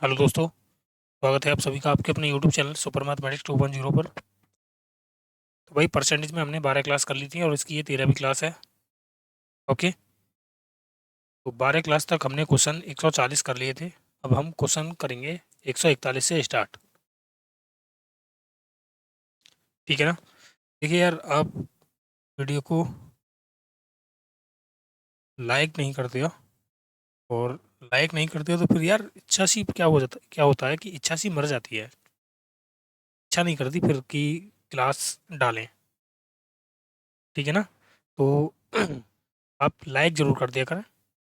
Hello दोस्तों। स्वागत है आप सभी का आपके अपने यूट्यूब चैनल सुपर मैथमेटिक्स 2.0 पर। तो भाई परसेंटेज में हमने 12 क्लास कर ली थी और इसकी ये 13वीं क्लास है। ओके। तो 12 क्लास तक हमने क्वेश्चन 140 कर लिए थे। अब हम क्वेश्चन करेंगे 141 से स्टार्ट। ठीक है ना। देखिए यार, आप वीडियो को लाइक नहीं करते हो, और लाइक नहीं करते हो तो फिर यार इच्छा सी क्या होता है कि इच्छा सी मर जाती है। इच्छा नहीं करती फिर कि क्लास डालें। ठीक है ना। तो आप लाइक ज़रूर कर दिया करें,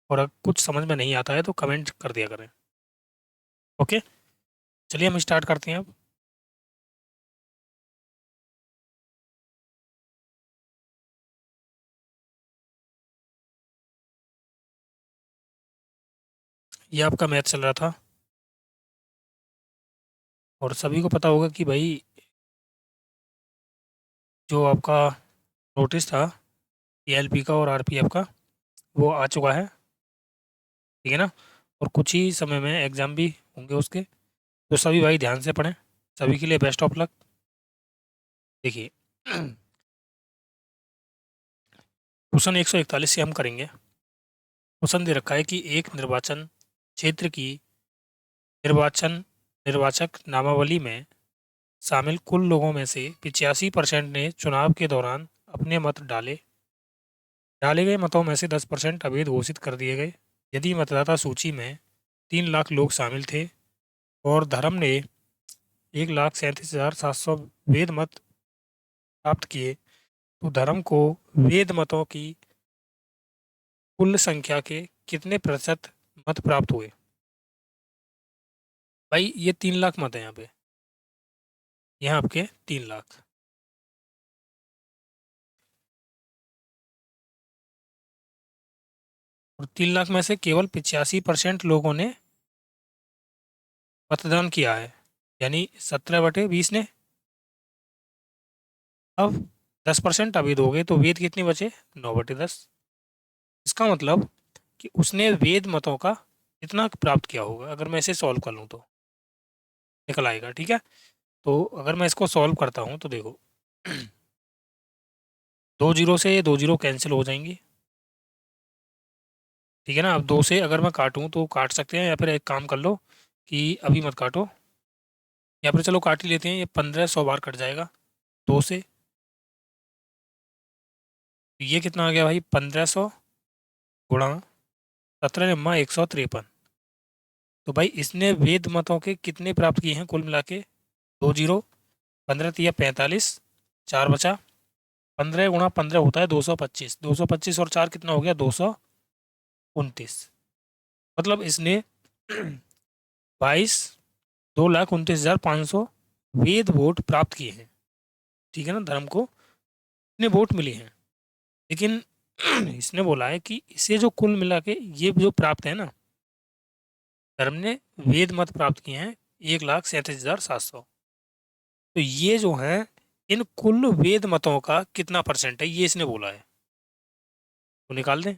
और अगर कुछ समझ में नहीं आता है तो कमेंट कर दिया करें। ओके। चलिए हम स्टार्ट करते हैं अब। ये आपका मैथ चल रहा था, और सभी को पता होगा कि भाई जो आपका नोटिस था एलपी का और आरपीएफ का, वो आ चुका है। ठीक है ना। और कुछ ही समय में एग्ज़ाम भी होंगे उसके। तो सभी भाई ध्यान से पढ़ें। सभी के लिए बेस्ट ऑफ लक। देखिए, क्वेश्चन 141 से हम करेंगे। क्वेश्चन दे रखा है कि एक निर्वाचन क्षेत्र की निर्वाचन निर्वाचक नामावली में शामिल कुल लोगों में से 85% ने चुनाव के दौरान अपने मत डाले। डाले गए मतों में से 10% अवैध घोषित कर दिए गए। यदि मतदाता सूची में 3 लाख लोग शामिल थे और धर्म ने 1,37,700 वैध मत प्राप्त किए, तो धर्म को वैध मतों की कुल संख्या के कितने प्रतिशत मत प्राप्त हुए। भाई ये 3 लाख मत है यहाँ पे। यहाँ आपके 3 लाख, और 3 लाख में से केवल 85% लोगों ने मतदान किया है, यानी 17/20 ने। अब 10% अवैध हो गए, तो वेद कितने बचे? 9/10। इसका मतलब कि उसने वेद मतों का कितना प्राप्त किया होगा। अगर मैं इसे सॉल्व कर लूँ तो निकल आएगा। ठीक है। तो अगर मैं इसको सॉल्व करता हूँ तो देखो, 2 जीरो से 2 जीरो कैंसिल हो जाएंगी। ठीक है ना। अब 2 से अगर मैं काटूँ तो काट सकते हैं, या फिर एक काम कर लो कि अभी मत काटो, या फिर चलो काट ही लेते हैं। ये 1500 बार कट जाएगा 2 से। ये कितना आ गया भाई? 1500 गुणा 17 × 153। तो भाई इसने वेद मतों के कितने प्राप्त किए हैं कुल मिला के? 2 जीरो। 15 × 3 = 45। 4 बचा। 15 × 15 होता है 225। 225 और 4 कितना हो गया? 229। मतलब इसने 22,229,500 वेद वोट प्राप्त किए हैं। ठीक है ना। धर्म को इतने वोट मिले हैं। लेकिन इसने बोला है कि इसे जो कुल मिला के ये जो प्राप्त है ना, धर्म ने वेद मत प्राप्त किए हैं 1,37,700। तो ये जो है, इन कुल वेद मतों का कितना परसेंट है, ये इसने बोला है। तो निकाल दें।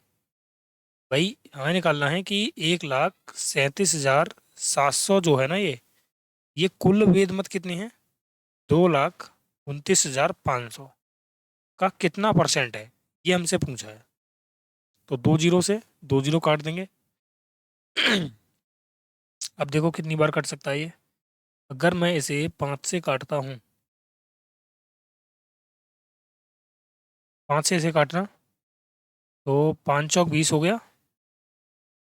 भाई हमें निकालना है कि 1,37,700 जो है ना, ये कुल वेद मत कितने हैं? 2,29,500 का कितना परसेंट है, ये हमसे पूछा है। तो 2 जीरो से 2 जीरो काट देंगे। अब देखो कितनी बार कट सकता है ये। अगर मैं इसे 5 से काटता हूँ, 5 से इसे काटना, तो 5 × 4 = 20 हो गया,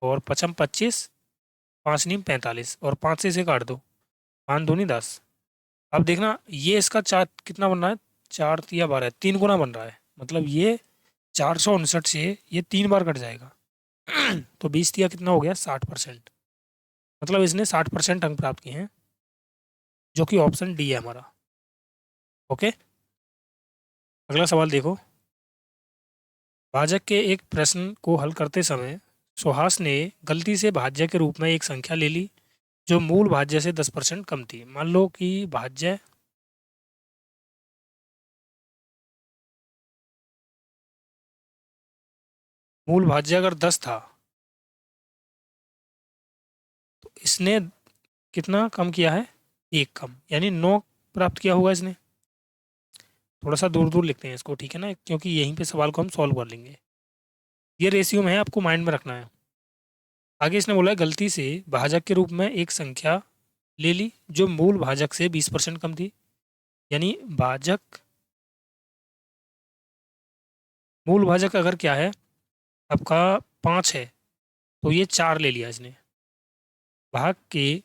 और 5 × 5 = 25, 5 × 9 = 45, और 5 से इसे काट दो, 5 × 2 = 10। अब देखना ये इसका चार कितना बन रहा है? 4 × 3 = 12, 3 गुना बन रहा है। मतलब ये 459 से ये 3 बार कट जाएगा। तो 20 × कितना हो गया? 60%। मतलब इसने 60% अंक प्राप्त किए हैं, जो कि ऑप्शन डी है हमारा। ओके। अगला सवाल देखो। भाजक के एक प्रश्न को हल करते समय सुहास ने गलती से भाज्य के रूप में एक संख्या ले ली जो मूल भाज्य से 10% कम थी। मान लो कि भाज्य मूल भाज्य अगर 10 था, तो इसने कितना कम किया है, 1 कम, यानी 9 प्राप्त किया होगा इसने। थोड़ा सा दूर दूर लिखते हैं इसको, ठीक है ना, क्योंकि यहीं पे सवाल को हम सॉल्व कर लेंगे। ये रेशियो में है, आपको माइंड में रखना है। आगे इसने बोला है गलती से भाजक के रूप में एक संख्या ले ली जो मूल भाजक से 20% कम थी, यानी भाजक, मूल भाजक अगर क्या है आपका 5 है, तो ये 4 ले लिया इसने। भाग के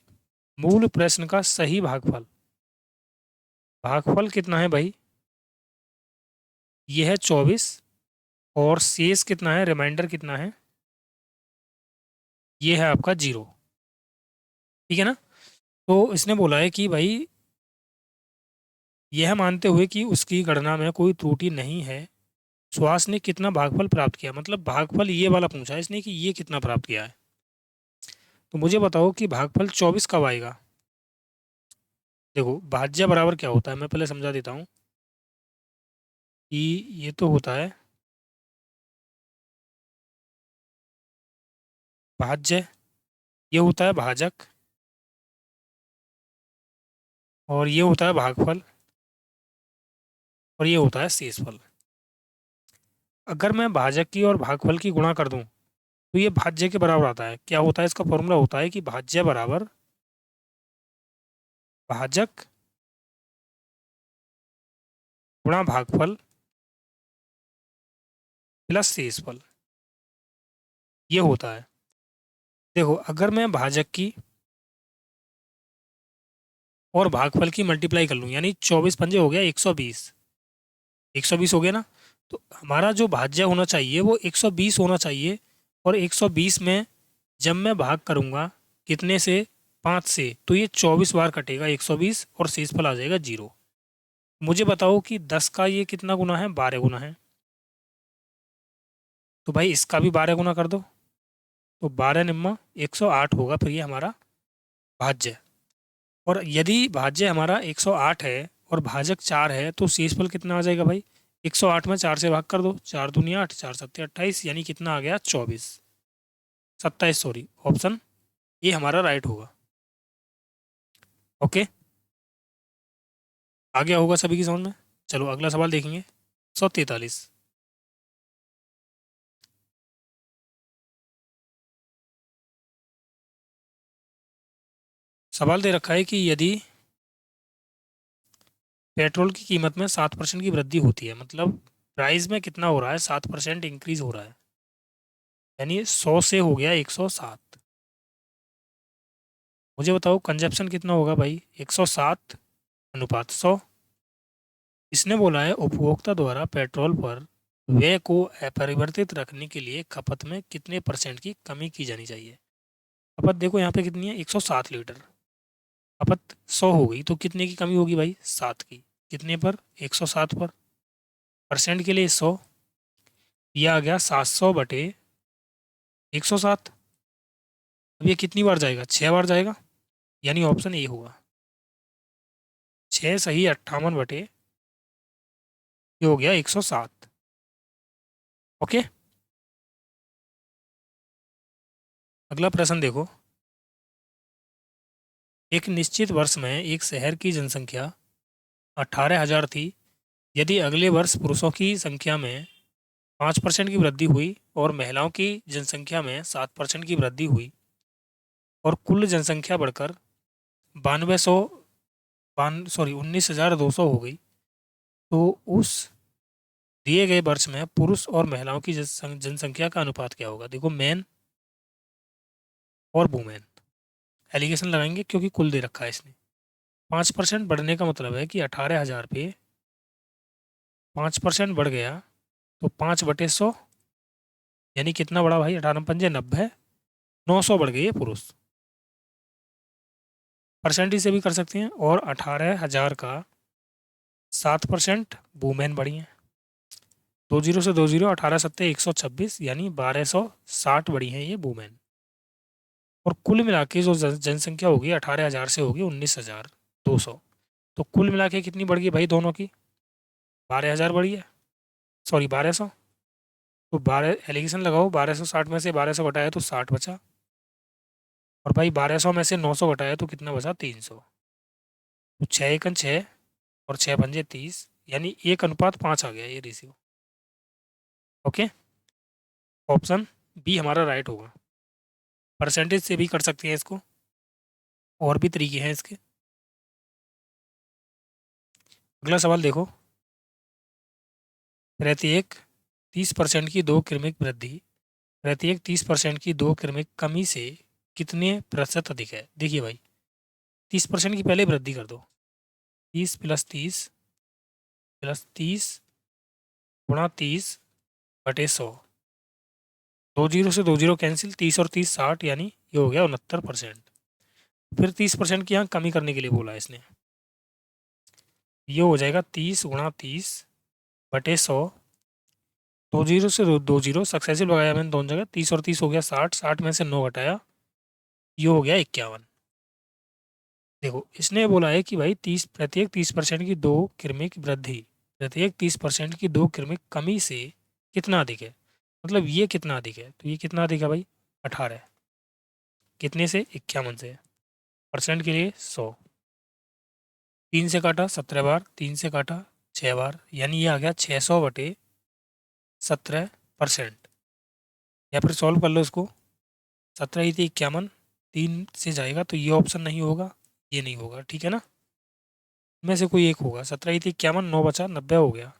मूल प्रश्न का सही भागफल, भागफल कितना है भाई, ये है 24, और शेष कितना है, रिमाइंडर कितना है, ये है आपका 0, ठीक है ना। तो इसने बोला है कि भाई यह मानते हुए कि उसकी गणना में कोई त्रुटि नहीं है, सुहास ने कितना भागफल प्राप्त किया, मतलब भागफल ये वाला पूछा है इसने कि ये कितना प्राप्त किया है। तो मुझे बताओ कि भागफल 24 कब आएगा। देखो भाज्य बराबर क्या होता है, मैं पहले समझा देता हूँ कि ये तो होता है भाज्य, ये होता है भाजक, और ये होता है भागफल, और ये होता है शेषफल। अगर मैं भाजक की और भागफल की गुणा कर दूं तो ये भाज्य के बराबर आता है। क्या होता है इसका फॉर्मूला, होता है कि भाज्य बराबर भाजक गुणा भागफल प्लस शेषफल, ये होता है। देखो अगर मैं भाजक की और भागफल की मल्टीप्लाई कर लूँ, यानी 24 पंजे हो गया 120, 120 हो गया ना, तो हमारा जो भाज्य होना चाहिए वो 120 होना चाहिए। और 120 में जब मैं भाग करूंगा कितने से, 5 से, तो ये 24 बार कटेगा 120, और शेषफल आ जाएगा 0। मुझे बताओ कि 10 का ये कितना गुना है, 12 गुना है, तो भाई इसका भी 12 गुना कर दो, तो 12 निम्मा 108 होगा फिर ये हमारा भाज्य। और यदि भाज्य हमारा 108 है और भाजक 4 है, तो शेषफल कितना आ जाएगा भाई, 108 में 4 से भाग कर दो, 4 दूनी 8, 4 सत्ते 28, यानी कितना आ गया 24, 27, सॉरी, ऑप्शन ये हमारा राइट होगा। ओके, आ गया होगा सभी की समझ में। चलो अगला सवाल देखेंगे, 143। सवाल दे रखा है कि यदि पेट्रोल की कीमत में 7% की वृद्धि होती है, मतलब प्राइस में कितना हो रहा है, 7% इंक्रीज हो रहा है, यानी 100 से हो गया 107। मुझे बताओ कंजप्शन कितना होगा भाई, 107 अनुपात 100। इसने बोला है उपभोक्ता द्वारा पेट्रोल पर व्यय को अपरिवर्तित रखने के लिए खपत में कितने परसेंट की कमी की जानी चाहिए। खपत देखो यहाँ पे कितनी है, 107 लीटर, खपत 100 हो गई, तो कितने की कमी होगी भाई, 7 की। कितने पर, 107 पर, परसेंट के लिए 100, यह आ गया 700 बटे 107। अब ये कितनी बार जाएगा, 6 बार जाएगा, यानी ऑप्शन ए होगा, 6 सही 58 बटे, ये हो गया 107। ओके, अगला प्रश्न देखो, एक निश्चित वर्ष में एक शहर की जनसंख्या 18,000 थी। यदि अगले वर्ष पुरुषों की संख्या में 5% की वृद्धि हुई और महिलाओं की जनसंख्या में 7% की वृद्धि हुई और कुल जनसंख्या बढ़कर 9200 19,200 हो गई, तो उस दिए गए वर्ष में पुरुष और महिलाओं की जनसंख्या का अनुपात क्या होगा। देखो मैन और वुमेन एलिगेशन लगाएंगे क्योंकि कुल दे रखा है इसने। 5% बढ़ने का मतलब है कि 18,000 पे 5% बढ़ गया, तो 5/100, यानी कितना बढ़ा भाई, 18×5 = 90, 900 बढ़ गई है पुरुष। परसेंटेज से भी कर सकते हैं, और 18,000 का 7% वुमेन बढ़ी है, 20 से 20, 18×7 126, यानी 1260 बढ़ी हैं ये वुमेन। और कुल मिला के जो जनसंख्या होगी 18,000 से होगी 19,200, तो कुल मिला के कितनी बढ़ गई भाई दोनों की, 12,000 बढ़ी है, सॉरी 1200। तो 12 एलिगेशन लगाओ, 1260 में से 1200 घटाया तो 60 बचा, और भाई 1200 में से 900 घटाया तो कितना बचा? 300। तो 6 एकन 6 और 6 पंजे 30, यानी 1:5 आ गया ये रेशियो। ओके, ऑप्शन बी हमारा राइट होगा। परसेंटेज से भी कर सकते हैं इसको, और भी तरीके हैं इसके। अगला सवाल देखो, प्रत्येक 30% की 2 क्रमिक वृद्धि प्रत्येक 30% की 2 क्रमिक कमी से कितने प्रतिशत अधिक है? देखिए भाई, 30% की पहले वृद्धि कर दो। 30 + 30 + 30 × 30 बटे 100। 2 जीरो से 2 जीरो कैंसिल, 30 और 30 60, यानी ये हो गया 69%। फिर 30% की यहाँ कमी करने के लिए बोला है इसने, ये हो जाएगा 30 × 30 बटे 100। 2 जीरो से 2 जीरो सक्सेसिव लगाया मैंने दोनों जगह, 30 और 30 हो गया 60, 60 में से 9 घटाया, ये हो गया 51। देखो, इसने बोला है कि भाई प्रत्येक 30% की 2 क्रमिक वृद्धि प्रत्येक 30% की 2 क्रमिक कमी से कितना अधिक है, मतलब ये कितना अधिक है, तो ये कितना अधिक है भाई? 18। कितने से? 51 से। परसेंट के लिए 100। 3 से काटा 17 बार, 3 से काटा 6 बार, यानी ये आ गया 600/17%। या फिर सॉल्व कर लो इसको। 17 × 51, 3 से जाएगा तो ये ऑप्शन नहीं होगा, ये नहीं होगा, ठीक है ना? में से कोई एक होगा। 17 × 51, 9 बचा, 90 हो गया।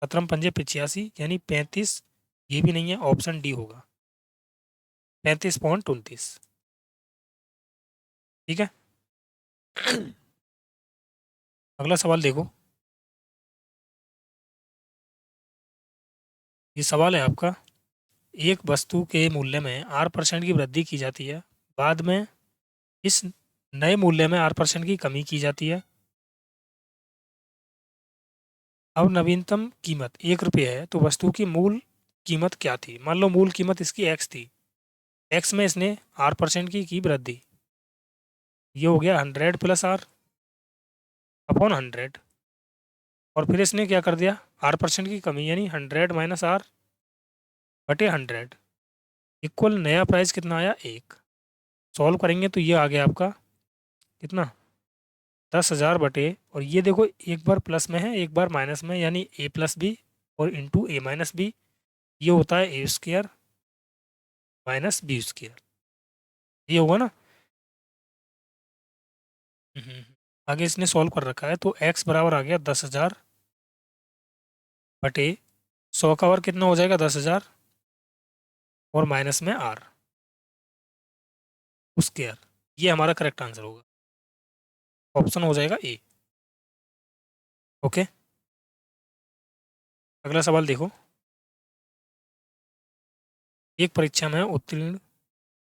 17 × 5 = 85, यानी 35, ये भी नहीं है, ऑप्शन डी होगा, 35.29। ठीक है। अगला सवाल देखो, ये सवाल है आपका, एक वस्तु के मूल्य में R% की वृद्धि की जाती है, बाद में इस नए मूल्य में R% की कमी की जाती है। अब नवीनतम कीमत 1 रुपये है, तो वस्तु की मूल कीमत क्या थी? मान लो मूल कीमत इसकी x थी, x में इसने R% की वृद्धि, ये हो गया 100 + R/100। और फिर इसने क्या कर दिया? R% की कमी, यानी 100 - R/100 इक्वल नया प्राइस कितना आया? 1। सॉल्व करेंगे तो ये आ गया आपका कितना? 10,000 बटे, और ये देखो एक बार प्लस में है एक बार माइनस में, यानी A+B और इंटू A-B, ये होता है A² - B²। ये होगा ना? आगे इसने सॉल्व कर रखा है, तो x बराबर आ गया 10,000 बटे 100 का वर्ग कितना हो जाएगा? 10,000 और माइनस में r स्क्वायर। ये हमारा करेक्ट आंसर होगा, ऑप्शन हो जाएगा ए। ओके, अगला सवाल देखो, एक परीक्षा में उत्तीर्ण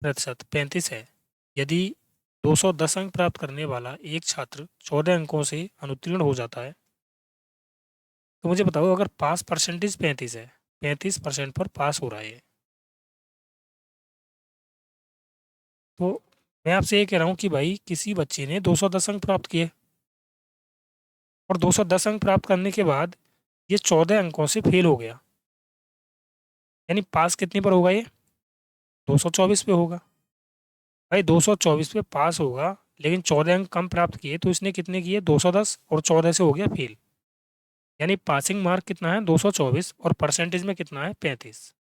प्रतिशत 35 है, यदि 210 अंक प्राप्त करने वाला एक छात्र 14 अंकों से अनुत्तीर्ण हो जाता है, तो मुझे बताओ, अगर पास परसेंटेज 35 है, 35% पर पास हो रहा है, तो मैं आपसे ये कह रहा हूँ कि भाई किसी बच्चे ने 210 अंक प्राप्त किए, और 210 अंक प्राप्त करने के बाद ये 14 अंकों से फेल हो गया, यानी पास कितने पर होगा? ये 224 पे होगा। भाई 224 पे पास होगा, लेकिन 14 अंक कम प्राप्त किए, तो इसने कितने किए? 210, और 14 से हो गया फेल, यानी पासिंग मार्क कितना है? 224, और परसेंटेज में कितना है? 35।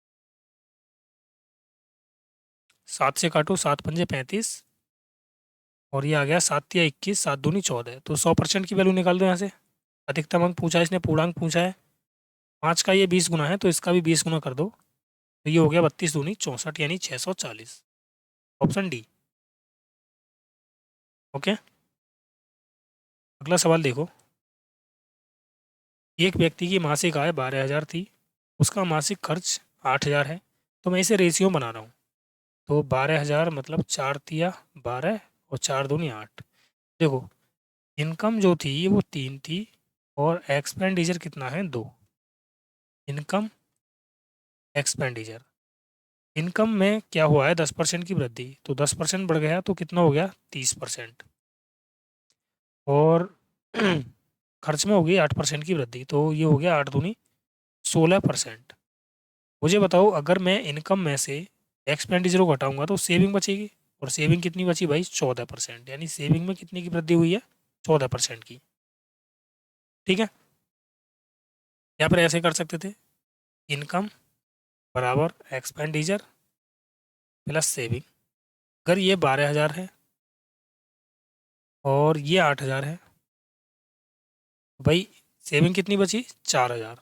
7 से काटो, 7 × 5 = 35, और ये आ गया 7 × 21, 7 × 2 = 14, तो 100% की वैल्यू निकाल दो यहाँ से। अधिकतम अंक पूछा है इसने, पूर्णांक पूछा है, 5 का ये 20 गुना है, तो इसका भी 20 गुना कर दो, तो ये हो गया 32 × 2 = 64, यानी 640, ऑप्शन डी। ओके, अगला सवाल देखो, एक व्यक्ति की मासिक आय 12,000 थी, उसका मासिक खर्च 8,000 है, तो मैं इसे रेशियो बना रहा हूँ। तो 12,000 मतलब 4×3 = 12, और 4×2 = 8। देखो, इनकम जो थी वो 3 थी, और एक्सपेंडिचर कितना है? 2। Income, expenditure. इनकम में क्या हुआ है? 10% की वृद्धि, तो 10% बढ़ गया, तो कितना हो गया? 30%। और खर्च में हो गई 8% की वृद्धि, तो ये हो गया 8×2 = 16%। मुझे बताओ, अगर मैं इनकम में से एक्सपेंडिचर को घटाऊंगा तो सेविंग बचेगी, और सेविंग कितनी बची भाई 14%, यानी सेविंग में कितने की वृद्धि हुई है 14% की। ठीक है, या फिर ऐसे कर सकते थे, इनकम बराबर एक्सपेंडिचर प्लस सेविंग। अगर ये 12,000 है और ये 8,000 है, भाई सेविंग कितनी बची 4,000।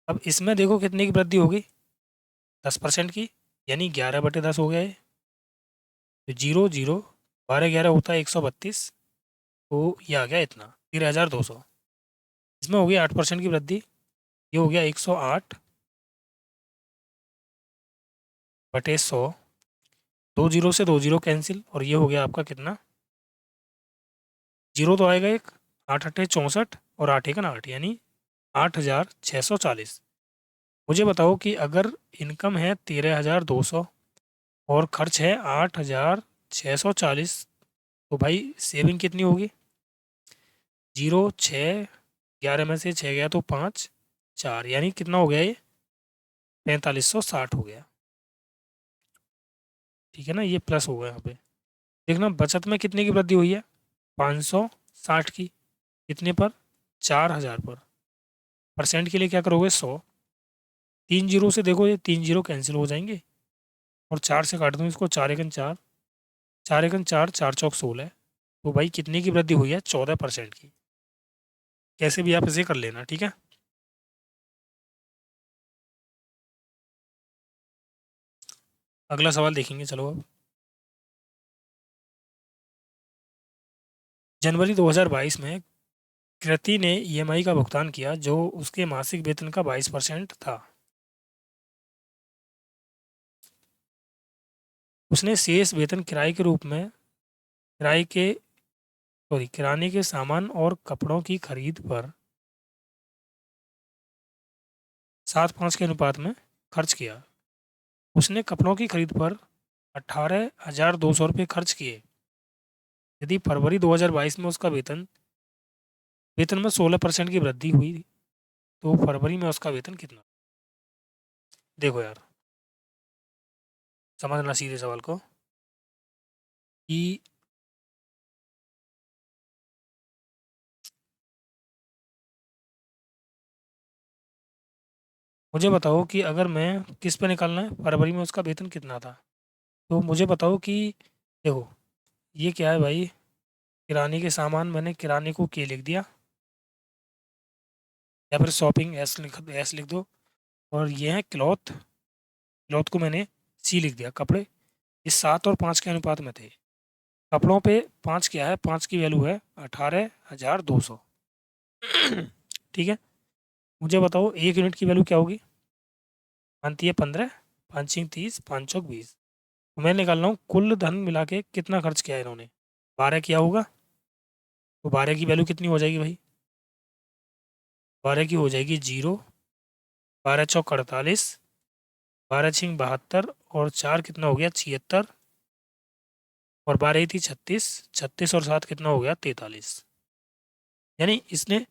अब इसमें देखो कितने की वृद्धि होगी 10% की, यानी 11/10 हो गया है। तो 0 0 12 11 होता है 132, तो ये आ गया इतना 13,200। इसमें हो गई 8% की वृद्धि, ये हो गया 108/100। 2 0 से 2 0 कैंसिल, और ये हो गया आपका कितना, जीरो तो आएगा एक, 8 8 64 और 8 1 8, यानी 8,640। मुझे बताओ कि अगर इनकम है 13,200 और खर्च है 8,640, तो भाई सेविंग कितनी होगी, 0 6 11 में से 6 गया तो 5 4, यानी कितना हो गया ये 4560 हो गया। ठीक है ना, ये प्लस होगा यहाँ पे। देखना बचत में कितने की वृद्धि हुई है 560 की, कितने पर 4,000 पर। परसेंट के लिए क्या करोगे 100, 3 0 से देखो ये 3 0 कैंसिल हो जाएंगे, और 4 से काट दूँ इसको, 4 1 4, 4 1 4, 4 चौक 16। तो भाई कितने की वृद्धि हुई है 14% की। कैसे भी आप इसे कर लेना, ठीक है। अगला सवाल देखेंगे, चलो अब। जनवरी 2022 में कृति ने ईएमआई का भुगतान किया जो उसके मासिक वेतन का 22% था। उसने शेष वेतन किराए के रूप में किराने के सामान और कपड़ों की खरीद पर 7:5 के अनुपात में खर्च किया। उसने कपड़ों की खरीद पर 18,200 रुपये खर्च किए। यदि फरवरी 2022 में उसका वेतन वेतन में 16% की वृद्धि हुई, तो फरवरी में उसका वेतन कितना। देखो यार, समझना सीधे सवाल को कि मुझे बताओ कि अगर मैं किस पे निकालना है, फरवरी में उसका वेतन कितना था। तो मुझे बताओ कि देखो ये क्या है भाई, किराने के सामान, मैंने किराने को के लिख दिया, या फिर शॉपिंग एस लिख दो। और ये है क्लॉथ, क्लॉथ को मैंने सी लिख दिया। कपड़े ये 7 और 5 के अनुपात में थे। कपड़ों पे 5 क्या है, 5 की वैल्यू है 18,200। ठीक है, मुझे बताओ 1 यूनिट की वैल्यू क्या होगी, बनती है 15, 5 5 30, 5 चौक 20। तो मैं निकाल रहा हूँ कुल धन मिला के कितना खर्च किया है इन्होंने, 12 किया होगा। तो 12 की वैल्यू कितनी हो जाएगी भाई, 12 की हो जाएगी 0, 12 चौक 48, 12 6 72, और 4 कितना हो गया 76, और 12 थी 36, 36 और 7 कितना हो गया 43। यानी इसने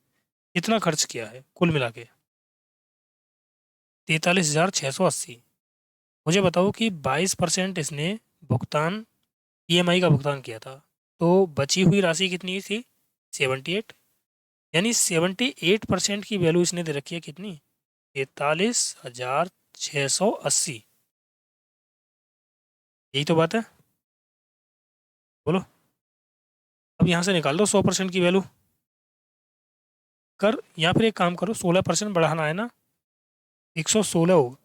कितना खर्च किया है कुल मिला के 43,680। मुझे बताओ कि 22% इसने भुगतान ईएमआई का भुगतान किया था, तो बची हुई राशि कितनी थी 78, यानी 78% की वैल्यू इसने दे रखी है कितनी 43,680। यही तो बात है, बोलो। अब यहाँ से निकाल दो 100% की वैल्यू कर, या फिर एक काम करो 16% बढ़ाना है ना, 116 होगा।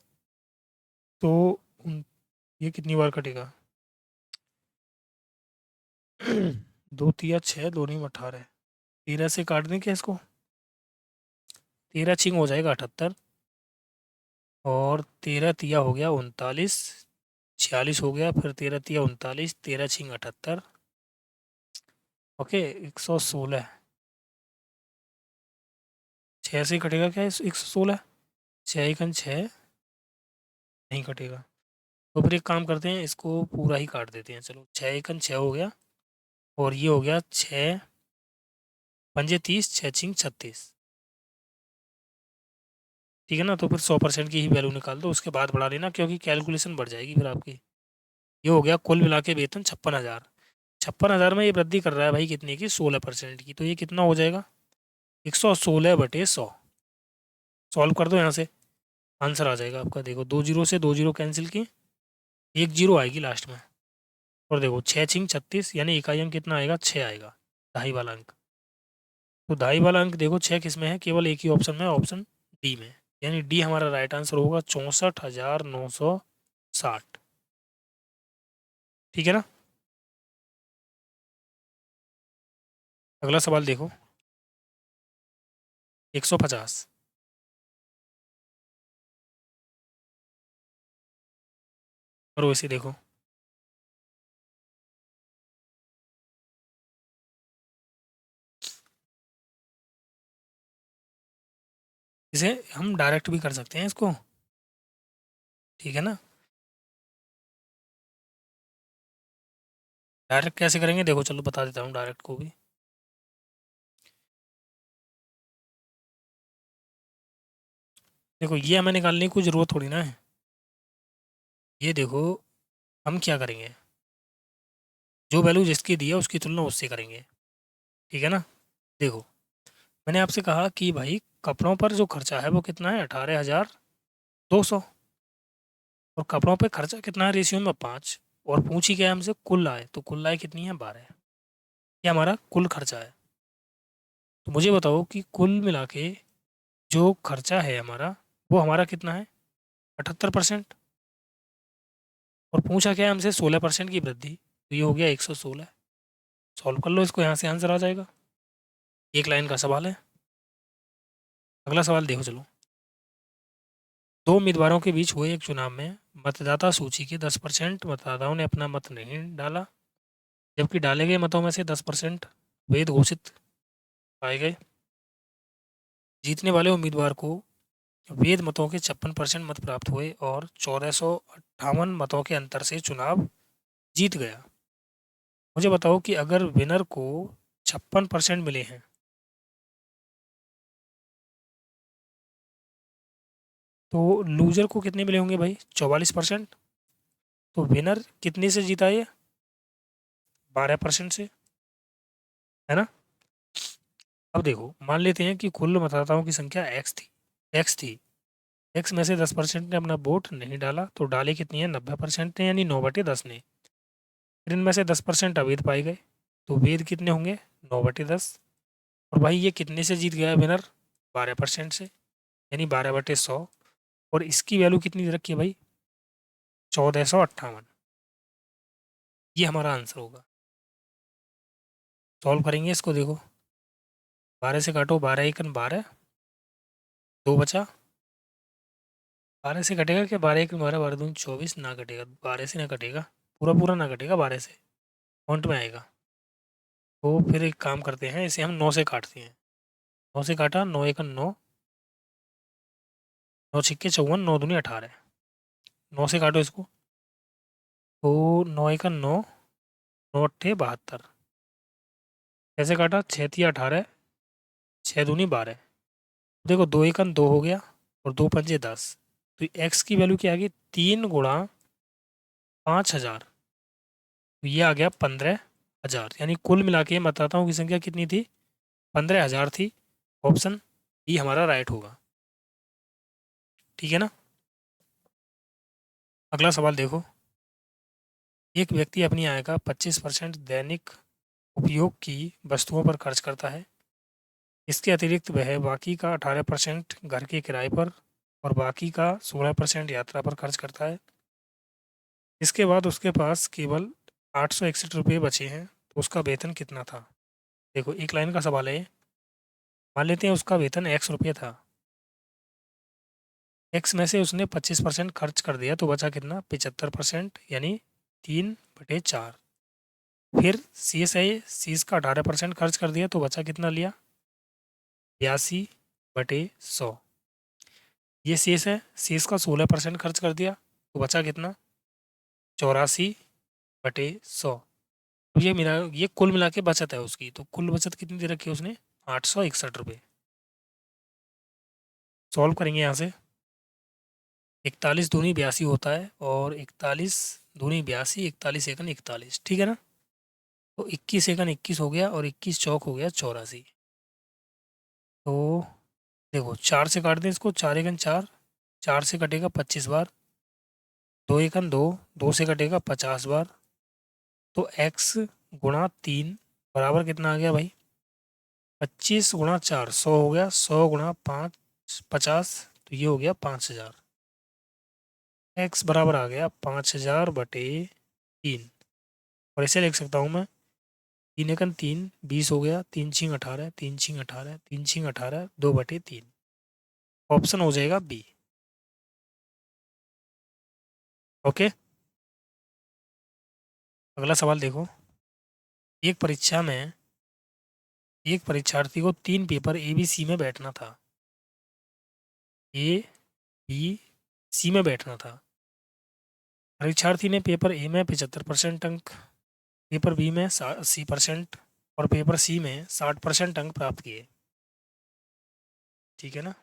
तो ये कितनी बार कटेगा 2 तिया 6, दो नहीं 18, 13 से काट दें क्या इसको, 13 छिंग हो जाएगा 78, और 13 तिया हो गया 39, 46 हो गया, फिर 13 तिया 39, 13 छिंग 78। ओके 116, 6 से कटेगा क्या 116, 6 1 6 नहीं कटेगा। तो फिर एक काम करते हैं, इसको पूरा ही काट देते हैं, चलो 6 1 6 हो गया, और ये हो गया 6 5 30, 6 6 36। ठीक है ना, तो फिर 100% की ही वैल्यू निकाल दो, उसके बाद बढ़ा लेना, क्योंकि कैलकुलेशन बढ़ जाएगी फिर आपकी। ये हो गया कुल मिला के वेतन 56,000। 56,000 में ये वृद्धि कर रहा है भाई कितने की, 16% की। तो ये कितना हो जाएगा, 116/100। सॉल्व कर दो यहाँ से, आंसर आ जाएगा आपका। देखो 2 जीरो से 2 जीरो कैंसिल की, 1 जीरो आएगी लास्ट में। और देखो 6×6 = 36, यानी इकाई अंक कितना आएगा, 6 आएगा, ढाई वाला अंक। तो ढाई वाला अंक देखो 6 किस में है, केवल एक ही ऑप्शन में, ऑप्शन डी में। यानी डी हमारा राइट आंसर होगा, 64,960। ठीक है ना। अगला सवाल देखो, 150। और वैसे देखो, इसे हम डायरेक्ट भी कर सकते हैं इसको, ठीक है ना। डायरेक्ट कैसे करेंगे, देखो चलो बता देता हूँ डायरेक्ट को भी। देखो ये हमें निकालने की कोई ज़रूरत थोड़ी ना है। ये देखो, हम क्या करेंगे, जो वैल्यू जिसकी दी है उसकी तुलना उससे करेंगे, ठीक है ना। देखो मैंने आपसे कहा कि भाई कपड़ों पर जो खर्चा है वो कितना है, 18,200। और कपड़ों पे खर्चा कितना है, रेशियो में 5। और पूछी क्या है हमसे, कुल आय, तो कुल आय कितनी है, 12। ये हमारा कुल खर्चा है। तो मुझे बताओ कि कुल मिला के जो खर्चा है हमारा, वो हमारा कितना है, 78%। और पूछा क्या है हमसे, 16% की वृद्धि, तो ये हो गया 116। सॉल्व कर लो इसको, यहाँ से आंसर आ जाएगा। एक लाइन का सवाल है। अगला सवाल देखो चलो, दो उम्मीदवारों के बीच हुए एक चुनाव में मतदाता सूची के 10% मतदाताओं ने अपना मत नहीं डाला, जबकि डाले गए मतों में से 10% वैध घोषित पाए गए। जीतने वाले उम्मीदवार को वैध मतों के 56% मत प्राप्त हुए और 1458 मतों के अंतर से चुनाव जीत गया। मुझे बताओ कि अगर विनर को 56% मिले हैं, तो लूजर को कितने मिले होंगे भाई, 44%। तो विनर कितने से जीता ये, 12% से, है ना। अब देखो मान लेते हैं कि कुल मतदाताओं की संख्या एक्स थी। एक्स में से 10% ने अपना वोट नहीं डाला, तो डाले कितनी है, 90% ने, यानी 9/10 ने। फिर इनमें से 10% अवैध पाए गए, तो वैध कितने होंगे, 9/10। और भाई ये कितने से जीत गया विनर, 12% से, यानी 12/100। और इसकी वैल्यू कितनी दे रखी है भाई, 1458। ये हमारा आंसर होगा। सॉल्व करेंगे इसको, देखो 12 से काटो, 12×1 = 12, 2 बचा। 12 से कटेगा क्या, 12×1 = 12, 12×2 = 24, ना कटेगा, 12 से ना कटेगा, पूरा पूरा ना कटेगा, 12 से काउंट में आएगा। तो फिर एक काम करते हैं, इसे हम 9 से काटते हैं। 9 से काटा, 9×1 = 9, 9×6 = 54, 9×2 = 18। 9 से काटो इसको, तो 9×1 = 9, 9×8 = 72। कैसे काटा, 6×3 = 18, 6×2 = 12। देखो 2×1 = 2 हो गया, और 2×5 = 10। तो एक्स की वैल्यू क्या आ गई, 3×5000। तो ये आ गया 15,000। यानी कुल मिला के मतदाताओं की संख्या कितनी थी, 15,000 थी। ऑप्शन ई हमारा राइट होगा, ठीक है ना। अगला सवाल देखो, एक व्यक्ति अपनी आय का 25% दैनिक उपयोग की वस्तुओं पर खर्च करता है। इसके अतिरिक्त वह बाकी का 18% घर के किराए पर और बाकी का 16% यात्रा पर खर्च करता है। इसके बाद उसके पास केवल 861 रुपये बचे हैं, तो उसका वेतन कितना था। देखो एक लाइन का सवाल है ये। मान लेते हैं उसका वेतन ₹X था। एक्स में से उसने 25% खर्च कर दिया, तो बचा कितना, 75%, यानी 3/4। फिर सी एस का 18% खर्च कर दिया, तो बचा कितना लिया, 82/100। ये सी है, सी का 16% खर्च कर दिया, तो बचा कितना, 84/100। तो ये कुल मिला के बचत है उसकी, तो कुल बचत कितनी दे रखी है उसने, 861 रुपये। सॉल्व करेंगे यहाँ से, 41 दूनी 82 होता है, और 41 दूनी 82, 41 एकन 41, ठीक है ना। तो 21 एकन 21 हो गया और 21 चौक हो गया 84। तो देखो 4 से काट दें इसको, 4 एकन 4, 4 से कटेगा 25 बार, 2 एकन 2, 2 से कटेगा 50 बार। तो x गुणा 3 बराबर कितना आ गया भाई, 25 गुणा 4 100 हो गया, 100 गुणा 5 50, तो ये हो गया 5000। x बराबर आ गया 5000/3। और इसे लिख सकता हूँ मैं, 3 एकन 3 20 हो गया, 3 छिंग 18, 3 छिंग 18, 3 छिंग 18, 2/3। ऑप्शन हो जाएगा बी। ओके, अगला सवाल देखो। एक परीक्षा में एक परीक्षार्थी को 3 पेपर ए बी सी में बैठना था। ए बी सी में बैठना था। परीक्षार्थी ने पेपर ए में 75% अंक, पेपर बी में 80% और पेपर सी में 60% अंक प्राप्त किए, ठीक है ना।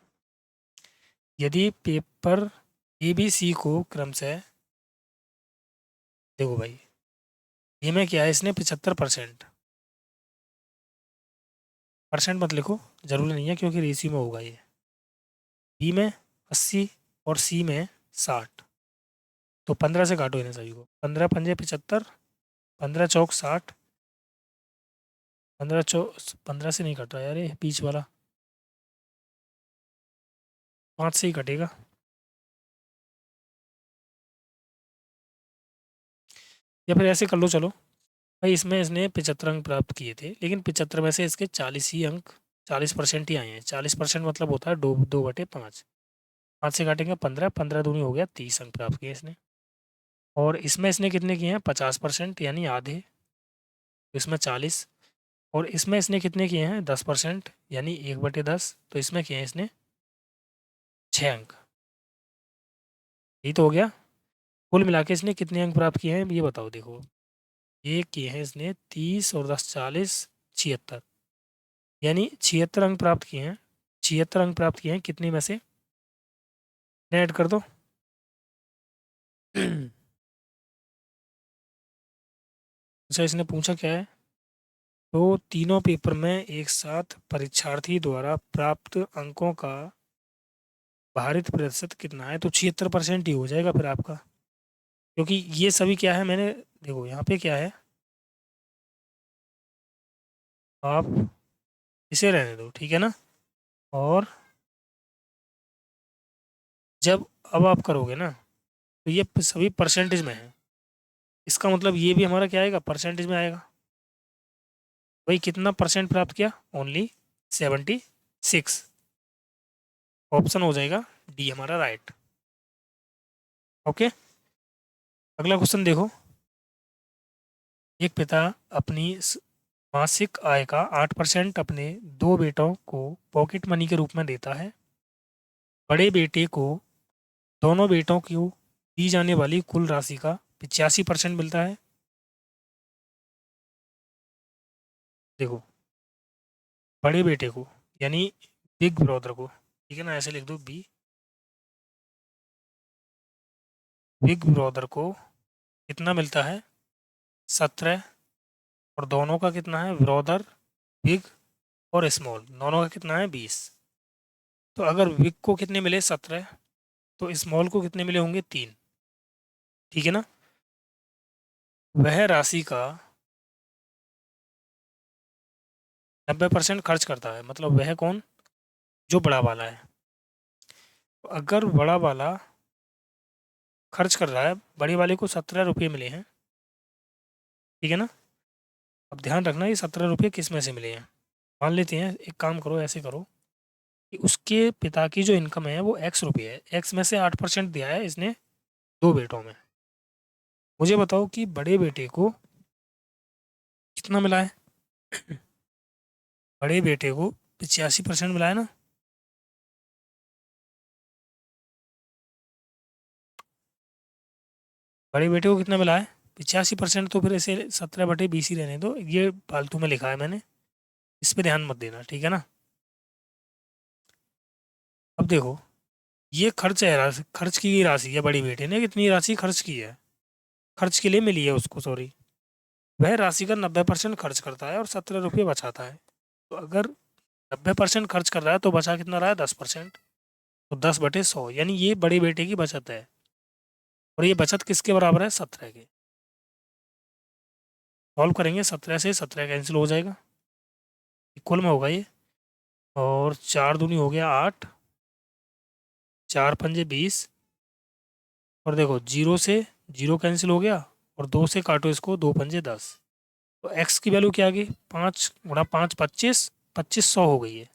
यदि पेपर ए बी सी को क्रमशः, देखो भाई, ए में क्या है, इसने 75%, परसेंट मत लिखो, जरूरी नहीं है क्योंकि रेशियो में होगा ये। बी में 80 और सी में 60, तो 15 से काटो इन्हें सभी को, 15 पंजे 75, 15 चौक 60, 15 से नहीं कट रहा यार, ये बीच वाला 5 से ही कटेगा। या फिर ऐसे कर लो, चलो भाई, इसमें इसने 75 अंक प्राप्त किए थे, लेकिन 75 में से इसके 40 ही अंक, 40% ही आए हैं। 40% मतलब होता है 2/5। 5 से काटेंगे 15, 15 दूनी हो गया 30 अंक प्राप्त किए इसने। और इसमें इसने कितने किए हैं, 50% यानी आधे, तो इसमें 40। और इसमें इसने कितने किए हैं, 10% यानी 1/10, तो इसमें किए हैं इसने 6 अंक। यही तो हो गया। कुल मिला के इसने कितने अंक प्राप्त किए हैं ये बताओ। देखो, ये किए हैं इसने 30 और 10 40, 76, यानी 76 अंक प्राप्त किए हैं। 76 अंक प्राप्त किए हैं कितने में से, ऐड कर दो। अच्छा, इसने पूछा क्या है, तो तीनों पेपर में एक साथ परीक्षार्थी द्वारा प्राप्त अंकों का भारित प्रतिशत कितना है, तो 76% ही हो जाएगा फिर आपका, क्योंकि ये सभी क्या है, मैंने देखो यहाँ पे क्या है, आप इसे रहने दो, ठीक है ना। और जब अब आप करोगे ना, तो ये सभी परसेंटेज में है, इसका मतलब ये भी हमारा क्या आएगा, परसेंटेज में आएगा। भाई कितना परसेंट प्राप्त किया, ओनली 76। ऑप्शन हो जाएगा डी हमारा राइट। ओके, अगला क्वेश्चन देखो। एक पिता अपनी मासिक आय का 8% अपने 2 बेटों को पॉकेट मनी के रूप में देता है। बड़े बेटे को दोनों बेटों को दी जाने वाली कुल राशि का 85% मिलता है। देखो, बड़े बेटे को यानी बिग ब्रदर को, ठीक है ना, ऐसे लिख दो बी, बिग ब्रदर को कितना मिलता है, 17। और दोनों का कितना है, ब्रदर, बिग और स्मॉल, दोनों का कितना है, 20। तो अगर बिग को कितने मिले, 17, तो स्मॉल को कितने मिले होंगे, 3, ठीक है ना। वह राशि का 90% खर्च करता है, मतलब वह कौन, जो बड़ा वाला है। तो अगर बड़ा वाला खर्च कर रहा है, बड़े वाले को 17 रुपये मिले हैं, ठीक है ना। अब ध्यान रखना ये 17 रुपये किस में से मिले हैं। मान लेते हैं, एक काम करो, ऐसे करो कि उसके पिता की जो इनकम है वो x रुपये है, x में से 8% दिया है इसने 2 बेटों में। मुझे बताओ कि बड़े बेटे को कितना मिला है, बड़े बेटे को 85% मिला है ना। बड़े बेटे को कितना मिला है, 85%, तो फिर इसे 17/20 ही रहने दो, ये फालतू में लिखा है मैंने, इस पर ध्यान मत देना, ठीक है ना। अब देखो, ये खर्च है, राशि खर्च की गई राशि है, बड़ी बेटे ने कितनी राशि खर्च की है, खर्च के लिए मिली है उसको, सॉरी, वह राशि का 90% खर्च करता है और 17 रुपये बचाता है। तो अगर 90% खर्च कर रहा है तो बचा कितना रहा है? 10%। तो 10/100, यानी ये बड़े बेटे की बचत है। और ये बचत किसके बराबर है? 17 के। सॉल्व करेंगे, 17 से 17 कैंसिल हो जाएगा, इक्वल में होगा ये। और 4 दूनी हो गया 8, 4 पंजे 20। और देखो, 0 से 0 कैंसिल हो गया, और 2 से काटो इसको, 2 पंजे 10। तो एक्स की वैल्यू क्या आ गई? 5 × 5 25, 2500 हो गई है।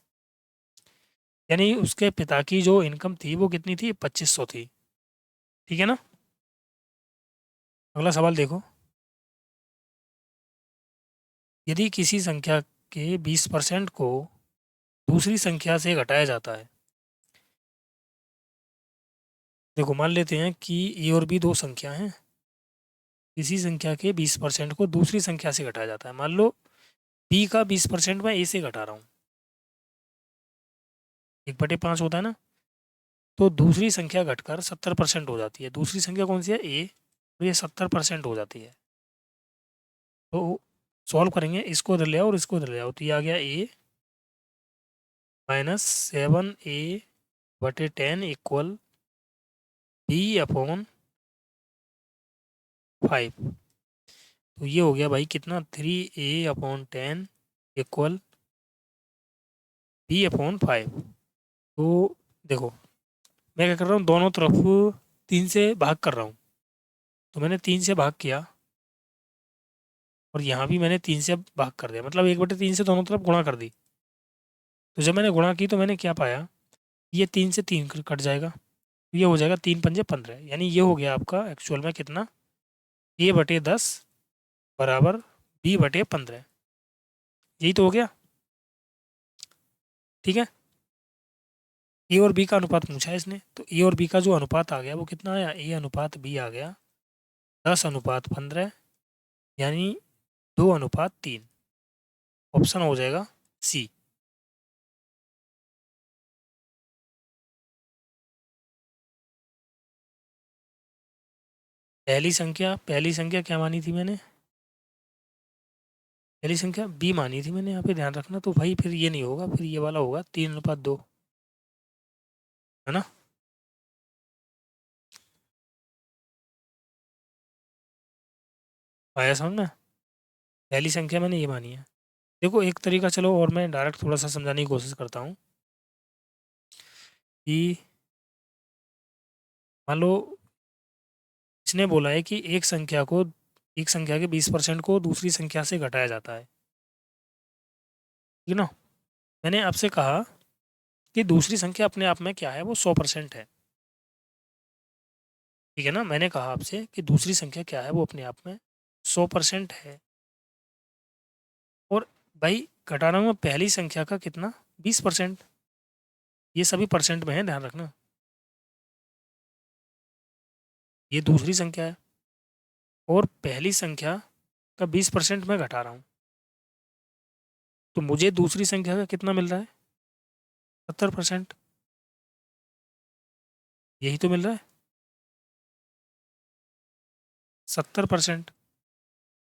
यानी उसके पिता की जो इनकम थी वो कितनी थी? 2500 थी। ठीक है ना? अगला सवाल देखो, यदि किसी संख्या के 20% को दूसरी संख्या से घटाया जाता है। देखो, मान लेते हैं कि ए और बी दो संख्या हैं। किसी संख्या के 20% को दूसरी संख्या से घटाया जाता है। मान लो बी का 20% मैं ए से घटा रहा हूँ, 1/5 होता है ना। तो दूसरी संख्या घटकर 70% हो जाती है। दूसरी संख्या कौन सी है? ए। तो ये 70% हो जाती है। तो सॉल्व करेंगे, इसको इधर ले आओ और इसको इधर ले आओ, तो ये आ गया ए -7a/10 इक्वल b/5। तो ये हो गया भाई कितना? 3a/10 equal b/5। तो देखो, मैं क्या कर रहा हूँ, दोनों तरफ 3 से भाग कर रहा हूँ। तो मैंने 3 से भाग किया, और यहाँ भी मैंने 3 से भाग कर दिया, मतलब 1/3 से दोनों तरफ गुणा कर दी। तो जब मैंने गुणा की तो मैंने क्या पाया? ये 3 से 3 कट जाएगा, ये हो जाएगा 3 पंजे 15, यानी ये हो गया आपका एक्चुअल में कितना? a/10 बराबर b/15। यही तो हो गया। ठीक है। ए और बी का अनुपात पूछा है इसने, तो ए और बी का जो अनुपात आ गया वो कितना आया? a/b आ गया 10/15, यानी 2/3। ऑप्शन हो जाएगा सी। पहली संख्या क्या मानी थी मैंने? पहली संख्या बी मानी थी मैंने, यहाँ पे ध्यान रखना। तो भाई फिर ये नहीं होगा, फिर ये वाला होगा 3/2, है ना? आया समझ में? पहली संख्या मैंने ये मानी है। देखो, एक तरीका, चलो और मैं डायरेक्ट थोड़ा सा समझाने की कोशिश करता हूँ कि मान लो इसने बोला है कि एक संख्या के 20% को दूसरी संख्या से घटाया जाता है। ठीक है ना? मैंने आपसे कहा कि दूसरी संख्या अपने आप में क्या है? वो 100% है। ठीक है ना? मैंने कहा आपसे कि दूसरी संख्या क्या है? वो अपने आप में 100% है। और भाई घटा रहा हूँ मैं पहली संख्या का कितना? 20%। ये सभी परसेंट में है, ध्यान रखना। ये दूसरी संख्या है, और पहली संख्या का 20% मैं घटा रहा हूँ। तो मुझे दूसरी संख्या का कितना मिल रहा है? 70%। यही तो मिल रहा है, 70%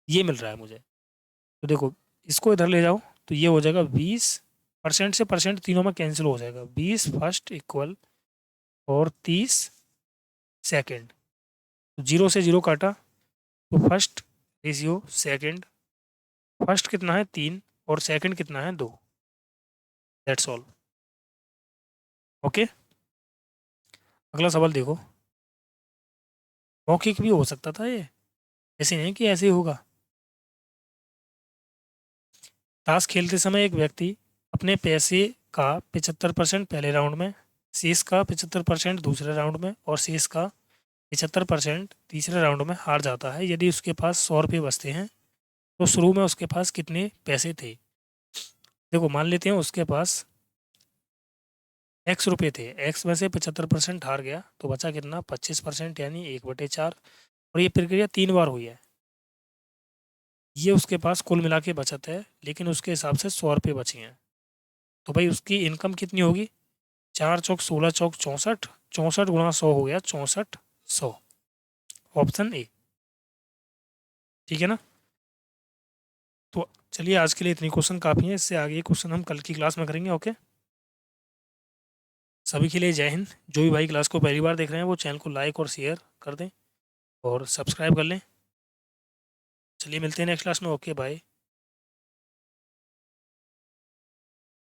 ये मिल रहा है मुझे। तो देखो, इसको इधर ले जाओ, तो ये हो जाएगा 20%। से परसेंट तीनों में कैंसिल हो जाएगा। 20 फर्स्ट इक्वल और 30 सेकेंड। तो 0 से 0 काटा, तो फर्स्ट रेशियो सेकेंड। फर्स्ट कितना है? 3, और सेकेंड कितना है? 2। That's all. ओके। अगला सवाल देखो, मौखिक भी हो सकता था ये, ऐसे नहीं कि ऐसे ही होगा। ताश खेलते समय एक व्यक्ति अपने पैसे का 75% पहले राउंड में, शेष का 75% दूसरे राउंड में, और शेष का 75% तीसरे राउंड में हार जाता है। यदि उसके पास 100 रुपये बचते हैं तो शुरू में उसके पास कितने पैसे थे? देखो, मान लेते हैं उसके पास x रुपये थे, x में से 75% हार गया, तो बचा कितना? 25%, यानी 1/4। और ये प्रक्रिया 3 बार हुई है। ये उसके पास कुल मिला के बचत है, लेकिन उसके हिसाब से 100 रुपये बचे हैं। तो भाई उसकी इनकम कितनी होगी? 4 चौक 16 चौक 64, 64 × 100 हो गया 6400। Option A. ठीक है ना। तो चलिए आज के लिए इतनी क्वेश्चन काफ़ी है, इससे आगे क्वेश्चन हम कल की क्लास में करेंगे। ओके, सभी के लिए जय हिंद। जो भी भाई क्लास को पहली बार देख रहे हैं वो चैनल को लाइक और शेयर कर दें और सब्सक्राइब कर लें। चलिए मिलते हैं नेक्स्ट क्लास में। Okay bye.